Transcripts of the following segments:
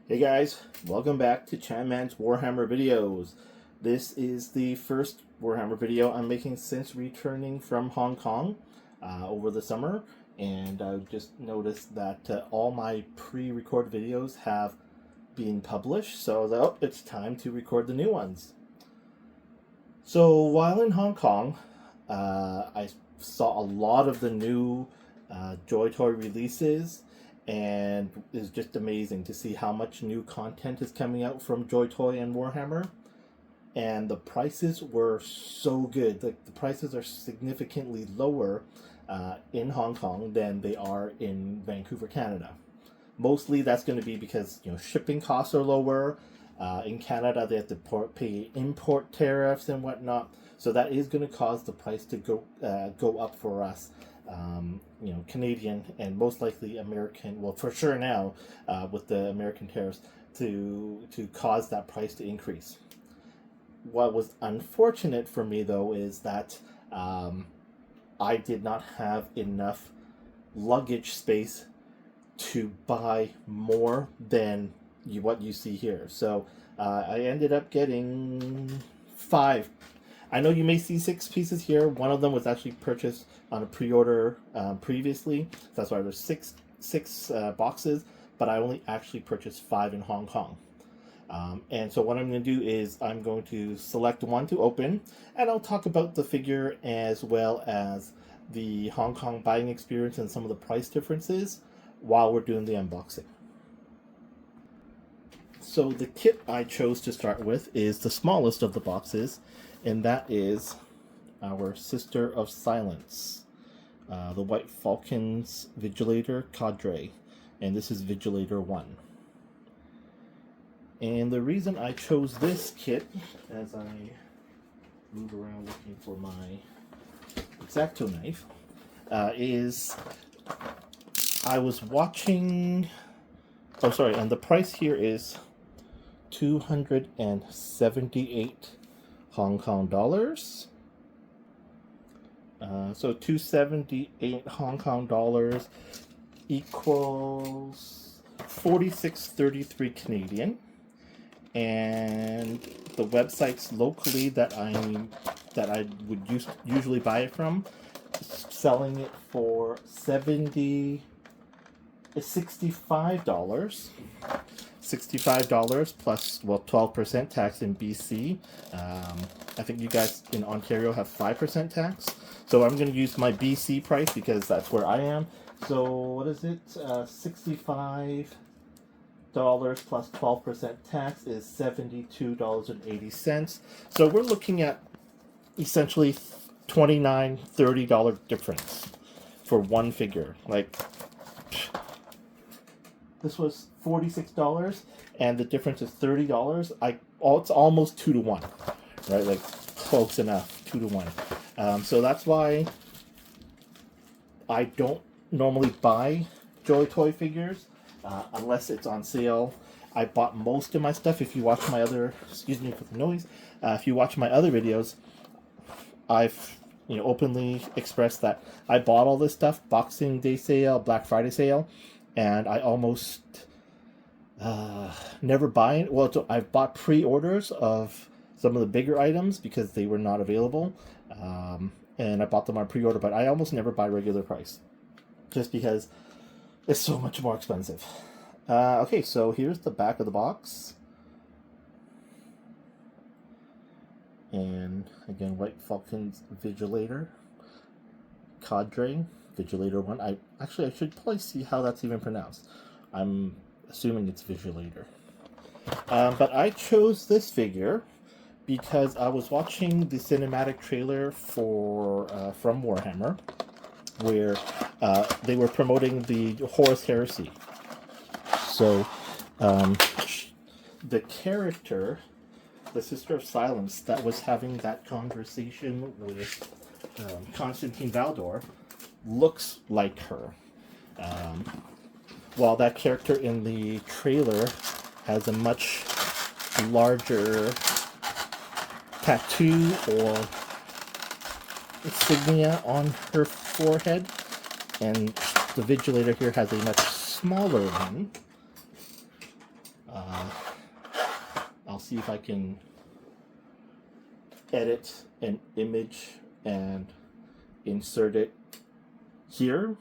Hey guys, welcome back to Chanman's Warhammer videos. This is the first Warhammer video I'm making since returning from Hong Kong over the summer, and I've just noticed that all my pre-recorded videos have been published, so I was like, oh, it's time to record the new ones. So while in Hong Kong, I saw a lot of the new Joy Toy releases, and it's just amazing to see how much new content is coming out from Joy Toy and Warhammer. And the prices were so good. Like, the prices are significantly lower in Hong Kong than they are in Vancouver, Canada. Mostly that's going to be because shipping costs are lower. In Canada, they have to pay import tariffs and whatnot, so that is going to cause the price to go up for us. Canadian and most likely American, well, for sure now, with the American tariffs, to cause that price to increase. What was unfortunate for me, though, is that I did not have enough luggage space to buy more than what you see here. So I ended up getting 5. I know you may see 6 pieces here. One of them was actually purchased on a pre-order previously. So that's why there's six boxes, but I only actually purchased 5 in Hong Kong. And so what I'm going to do is I'm going to select one to open, and I'll talk about the figure as well as the Hong Kong buying experience and some of the price differences while we're doing the unboxing. So the kit I chose to start with is the smallest of the boxes, and that is our Sister of Silence, the White Falcon's Vigilator Cadre, and this is Vigilator 1. And the reason I chose this kit, as I move around looking for my X-Acto knife, is I was watching... Oh, sorry, and the price here is 278 Hong Kong dollars. So 278 Hong Kong dollars equals 46.33 Canadian. And the websites locally that I would usually buy it from, selling it for $65. $65 plus, well, 12% tax in BC. I think you guys in Ontario have 5% tax. So I'm going to use my BC price because that's where I am. So what is it? $65 plus 12% tax is $72.80. So we're looking at essentially $29, $30 difference for one figure. Like, this was $46 and the difference is $30. It's almost 2 to 1, right? Like, close enough, 2 to 1. So that's why I don't normally buy Joy Toy figures unless it's on sale. I bought most of my stuff. If you watch my other, excuse me for the noise, if you watch my other videos, I've openly expressed that I bought all this stuff, Boxing Day sale, Black Friday sale, and I almost never buy it. Well, I've bought pre-orders of some of the bigger items because they were not available, and I bought them on pre-order, but I almost never buy regular price just because it's so much more expensive. Okay, so here's the back of the box. And again, White Falcon's Vigilator Cadre, Vigilator 1. I should probably see how that's even pronounced. I'm assuming it's Vigilator. But I chose this figure because I was watching the cinematic trailer for from Warhammer, where they were promoting the Horus Heresy. So the character, the Sister of Silence, that was having that conversation with Constantine Valdor, looks like her. While that character in the trailer has a much larger tattoo or insignia on her forehead, and the Vigilator here has a much smaller one. see if I can edit an image and insert it here.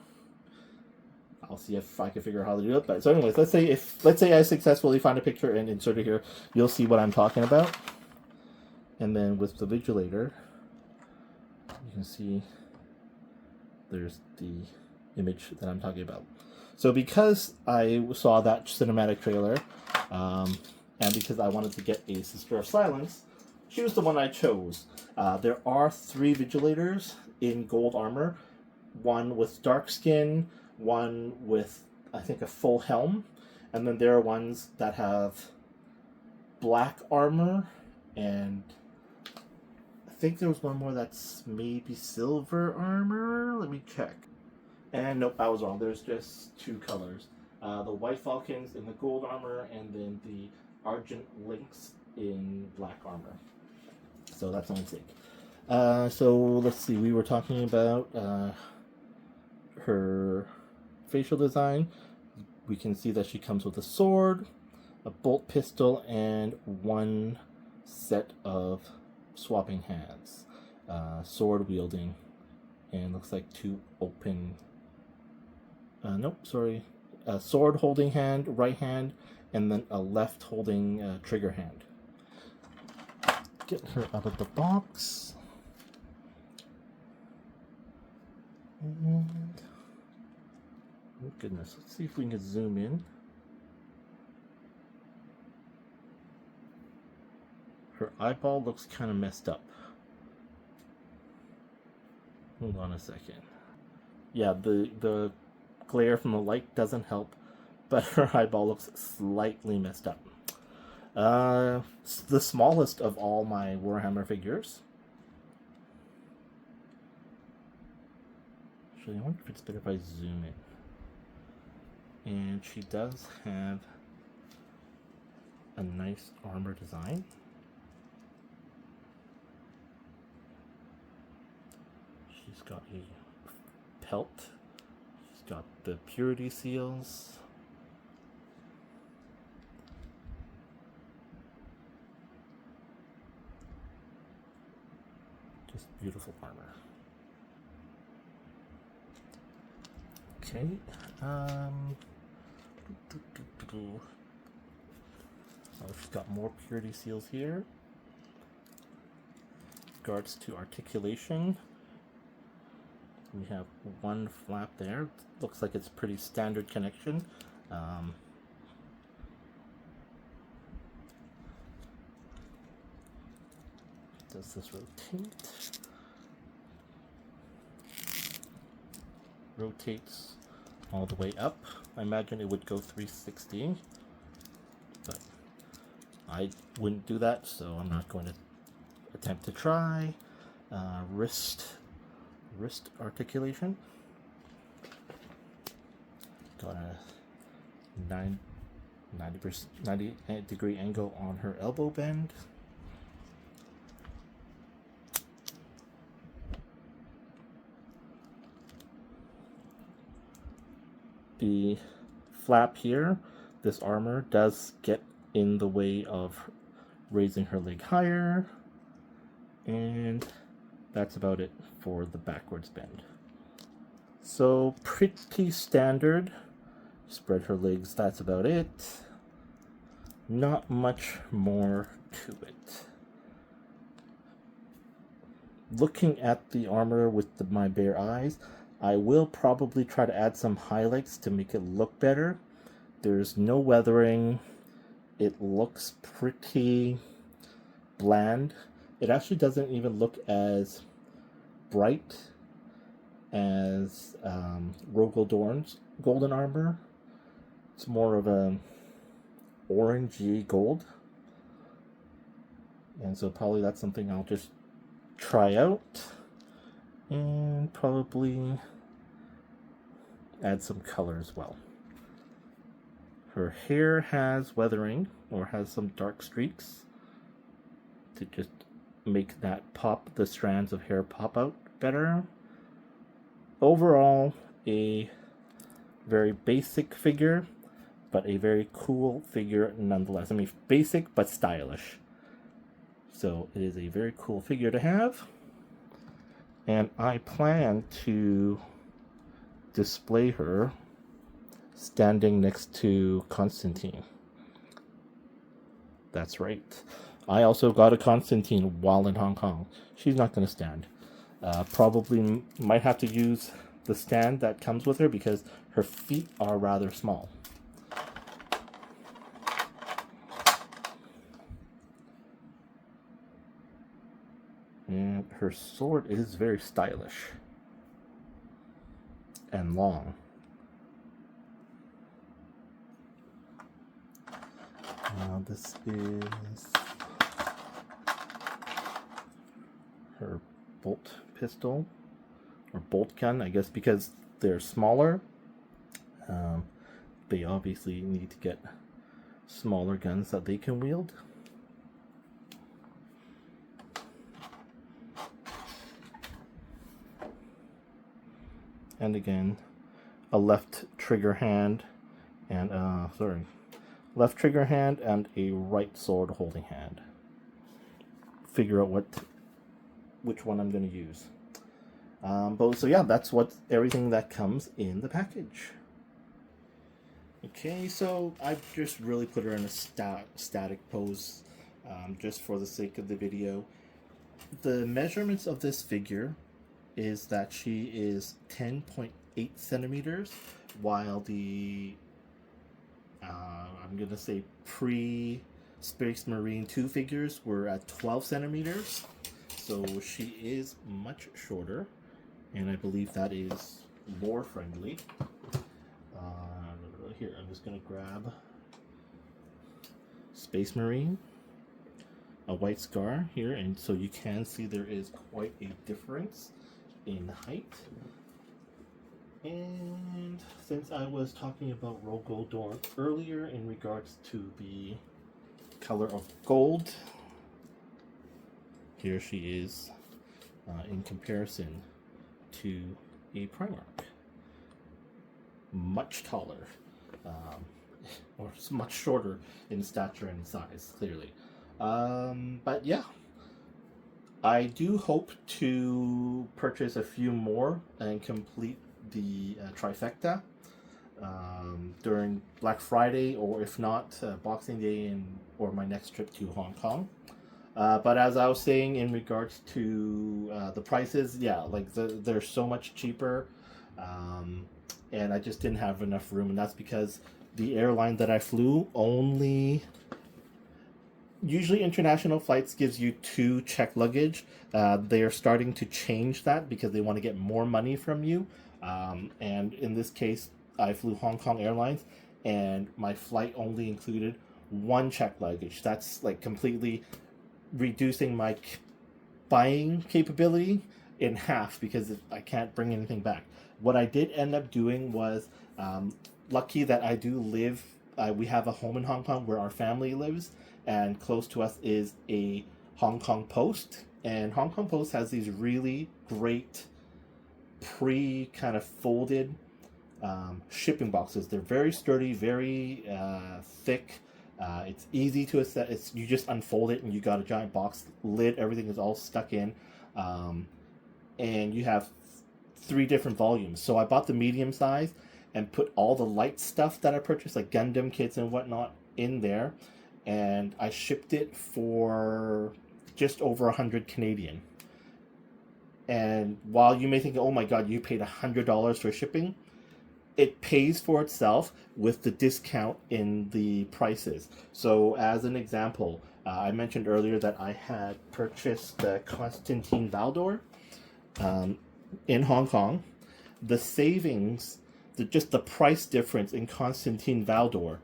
I'll see if I can figure out how to do it. But so anyways, let's say I successfully find a picture and insert it here, you'll see what I'm talking about. And then with the Vigilator, you can see there's the image that I'm talking about. So because I saw that cinematic trailer, and because I wanted to get a Sister of Silence, she was the one I chose. There are 3 Vigilators in gold armor, one with dark skin, one with, I think, a full helm, and then there are ones that have black armor, and I think there was one more that's maybe silver armor. Let me check. And nope, I was wrong. There's just 2 colors. The White Falcons in the gold armor, and then the Argent Lynx in black armor. So that's my mistake. So let's see, we were talking about her facial design. We can see that she comes with a sword, a bolt pistol, and 1 set of swapping hands. Sword wielding, and looks like 2 open... a sword holding hand, right hand, and then a left holding trigger hand. Get her out of the box. And oh goodness, let's see if we can zoom in. Her eyeball looks kind of messed up. Hold on a second. Yeah, the glare from the light doesn't help, but her eyeball looks slightly messed up. The smallest of all my Warhammer figures. Actually, I wonder if it's better if I zoom in. And she does have a nice armor design. She's got a pelt. She's got the purity seals. Just beautiful armor. Okay. Oh, she's got more purity seals here. Regards to articulation, we have 1 flap there. Looks like it's pretty standard connection. Does this rotate? Rotates all the way up. I imagine it would go 360, but I wouldn't do that, so I'm not going to attempt to try. Wrist articulation. Got a 90 degree angle on her elbow bend. The flap here, this armor does get in the way of raising her leg higher, and that's about it for the backwards bend. So pretty standard. Spread her legs, that's about it. Not much more to it. Looking at the armor with my bare eyes, I will probably try to add some highlights to make it look better. There's no weathering. It looks pretty bland. It actually doesn't even look as bright as Rogel Dorn's golden armor. It's more of a orangey gold. And so probably that's something I'll just try out and probably add some color as well. Her hair has weathering, or has some dark streaks to just make that the strands of hair pop out better. Overall, a very basic figure, but a very cool figure nonetheless. I mean, basic but stylish. So it is a very cool figure to have. And I plan to display her standing next to Constantine. That's right. I also got a Constantine while in Hong Kong. She's not going to stand. Probably might have to use the stand that comes with her because her feet are rather small. And her sword is very stylish and long. This is her bolt pistol, or bolt gun, I guess, because they're smaller. They obviously need to get smaller guns that they can wield. And again, a left trigger hand and left trigger hand and a right sword holding hand. Figure out which one I'm going to use. So yeah, that's everything that comes in the package. Okay, so I've just really put her in a static pose, just for the sake of the video. The measurements of this figure is that she is 10.8 centimeters, while the I'm gonna say pre-Space Marine 2 figures were at 12 centimeters. So she is much shorter, and I believe that is more friendly. Here, I'm just gonna grab Space Marine, a white scar here, and so you can see there is quite a difference in height. And since I was talking about Rogo Dorn earlier in regards to the color of gold, here she is in comparison to a Primarch. Much taller, or much shorter in stature and size, clearly. But yeah, I do hope to purchase a few more and complete the trifecta during Black Friday, or if not, Boxing Day or my next trip to Hong Kong. But as I was saying in regards to the prices, yeah, like they're so much cheaper, and I just didn't have enough room, and that's because the airline that I flew usually international flights gives you 2 checked luggage. They are starting to change that because they want to get more money from you. And in this case, I flew Hong Kong Airlines, and my flight only included 1 checked luggage. That's like completely reducing my buying capability in half because I can't bring anything back. What I did end up doing was, lucky that I do live, we have a home in Hong Kong where our family lives, and close to us is a Hong Kong Post. And Hong Kong Post has these really great kind of folded shipping boxes. They're very sturdy, very thick. It's easy to assess. You just unfold it and you got a giant box lid. Everything is all stuck in, and you have 3 different volumes. So I bought the medium size and put all the light stuff that I purchased, like Gundam kits and whatnot, in there, and I shipped it for just over 100 Canadian. And while you may think, oh my god, you paid $100 for shipping, it pays for itself with the discount in the prices. So as an example, I mentioned earlier that I had purchased the Constantine Valdor in Hong Kong. The savings, just the price difference in Constantine Valdor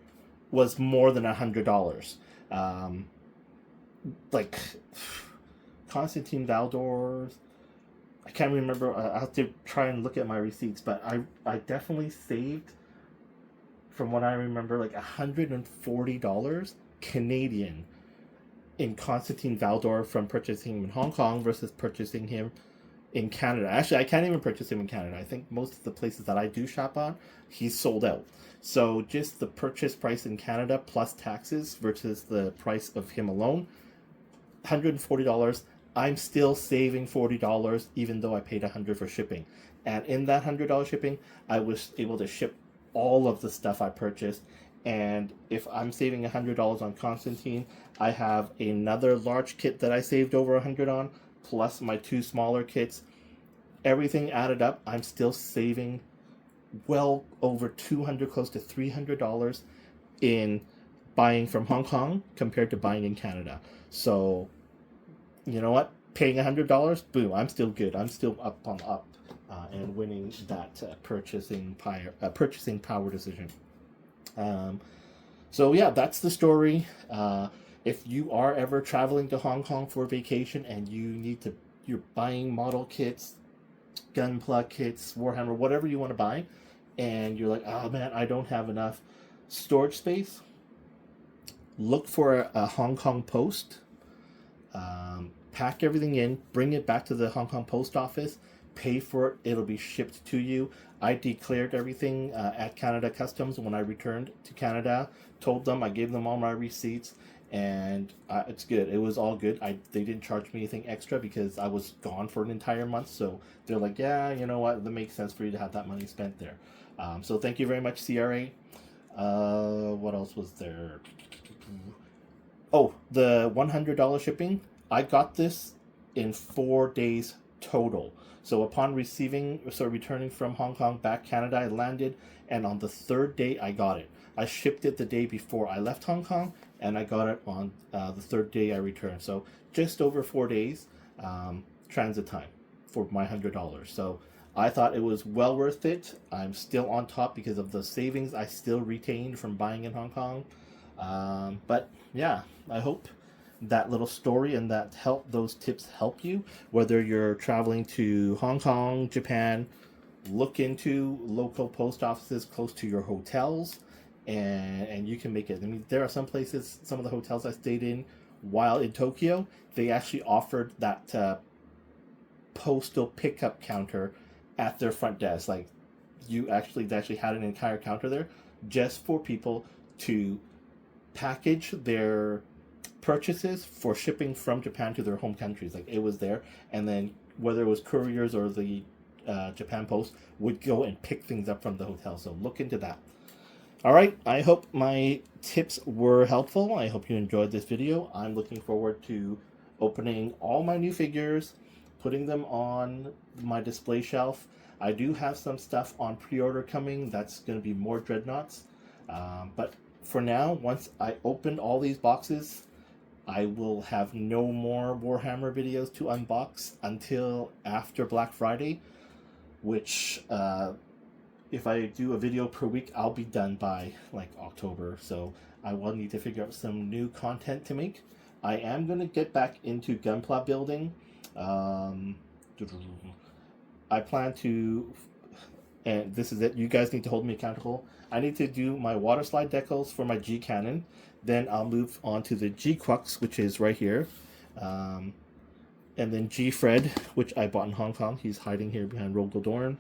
was more than $100. Like Constantine Valdor, I can't remember. I have to try and look at my receipts, but I definitely saved, from what I remember, like $140 Canadian in Constantine Valdor from purchasing him in Hong Kong versus purchasing him in Canada. Actually, I can't even purchase him in Canada. I think most of the places that I do shop on, he's sold out. So just the purchase price in Canada plus taxes versus the price of him alone, $140. I'm still saving $40 even though I paid $100 for shipping. And in that $100 shipping, I was able to ship all of the stuff I purchased. And if I'm saving $100 on Constantine, I have another large kit that I saved over $100 on, plus my 2 smaller kits. Everything added up, I'm still saving well over $200, close to $300 in buying from Hong Kong compared to buying in Canada. So, you know what? Paying $100, boom, I'm still good. I'm still up on up and winning that purchasing power decision. So yeah, that's the story. If you are ever traveling to Hong Kong for vacation and you're buying model kits, Gunpla kits, Warhammer, whatever you want to buy, and you're like, oh man, I don't have enough storage space, look for a Hong Kong post, pack everything in, bring it back to the Hong Kong post office, pay for it, it'll be shipped to you. I declared everything at Canada Customs when I returned to Canada, I gave them all my receipts, and it's good. It was all good. They didn't charge me anything extra because I was gone for an entire month, so they're like, yeah, you know what, that makes sense for you to have that money spent there. So thank you very much, CRA. What else was there? Oh, the $100 shipping. I got this in 4 days total. So upon returning from Hong Kong back Canada, I landed, and on the 3rd day I got it. I shipped it the day before I left Hong Kong, and I got it on the 3rd day I returned. So just over 4 days transit time for my $100. So I thought it was well worth it. I'm still on top because of the savings I still retained from buying in Hong Kong. But yeah, I hope that little story and those tips help you, whether you're traveling to Hong Kong, Japan. Look into local post offices close to your hotels, and you can make it. I mean, there are some places, some of the hotels I stayed in while in Tokyo, they actually offered that postal pickup counter at their front desk. Like, they actually had an entire counter there just for people to package their purchases for shipping from Japan to their home countries. Like, it was there, and then whether it was couriers or the Japan Post would go and pick things up from the hotel. So look into that. All right, I hope my tips were helpful. I hope you enjoyed this video. I'm looking forward to opening all my new figures, putting them on my display shelf. I do have some stuff on pre-order coming. That's going to be more Dreadnoughts. But for now, once I open all these boxes, I will have no more Warhammer videos to unbox until after Black Friday, which if I do a video per week, I'll be done by like October. So I will need to figure out some new content to make. I am going to get back into Gunpla building. I plan to, and this is it, you guys need to hold me accountable. I need to do my water slide decals for my G cannon. Then I'll move on to the G Quux, which is right here. And then G Fred, which I bought in Hong Kong. He's hiding here behind Rogel Dorn.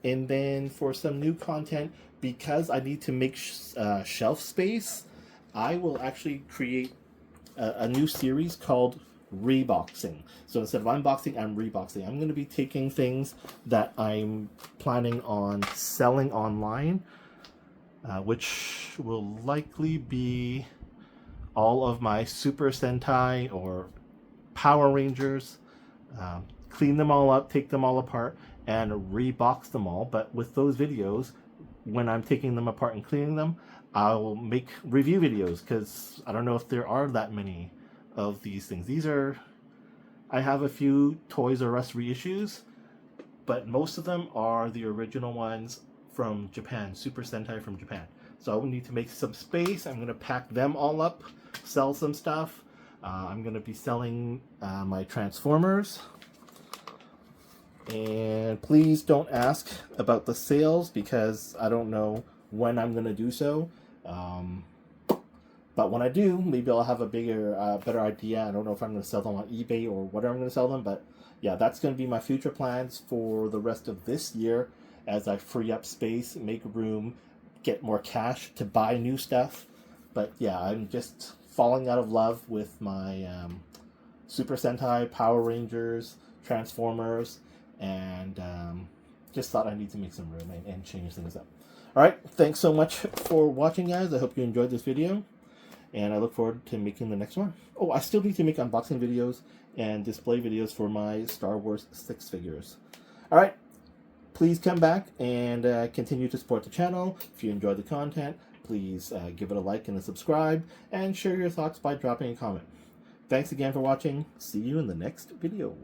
And then for some new content, because I need to make shelf space, I will actually create a new series called Reboxing. So instead of unboxing, I'm reboxing. I'm going to be taking things that I'm planning on selling online, which will likely be all of my Super Sentai or Power Rangers, clean them all up, take them all apart, and rebox them all. But with those videos, when I'm taking them apart and cleaning them, I'll make review videos, because I don't know if there are that many of these things. I have a few Toys R Us reissues, but most of them are the original ones from Japan, Super Sentai from Japan. So I will need to make some space. I'm going to pack them all up, sell some stuff. I'm going to be selling my Transformers. And please don't ask about the sales, because I don't know when I'm going to do so. But when I do, maybe I'll have a better idea. I don't know if I'm going to sell them on eBay or whatever I'm going to sell them, but yeah, that's going to be my future plans for the rest of this year as I free up space, make room, get more cash to buy new stuff. But yeah, I'm just falling out of love with my Super Sentai, Power Rangers, Transformers, and just thought I need to make some room and change things up. Alright, thanks so much for watching, guys. I hope you enjoyed this video, and I look forward to making the next one. Oh, I still need to make unboxing videos and display videos for my Star Wars 6 figures. Alright, please come back and continue to support the channel. If you enjoy the content, please give it a like and a subscribe, and share your thoughts by dropping a comment. Thanks again for watching. See you in the next video.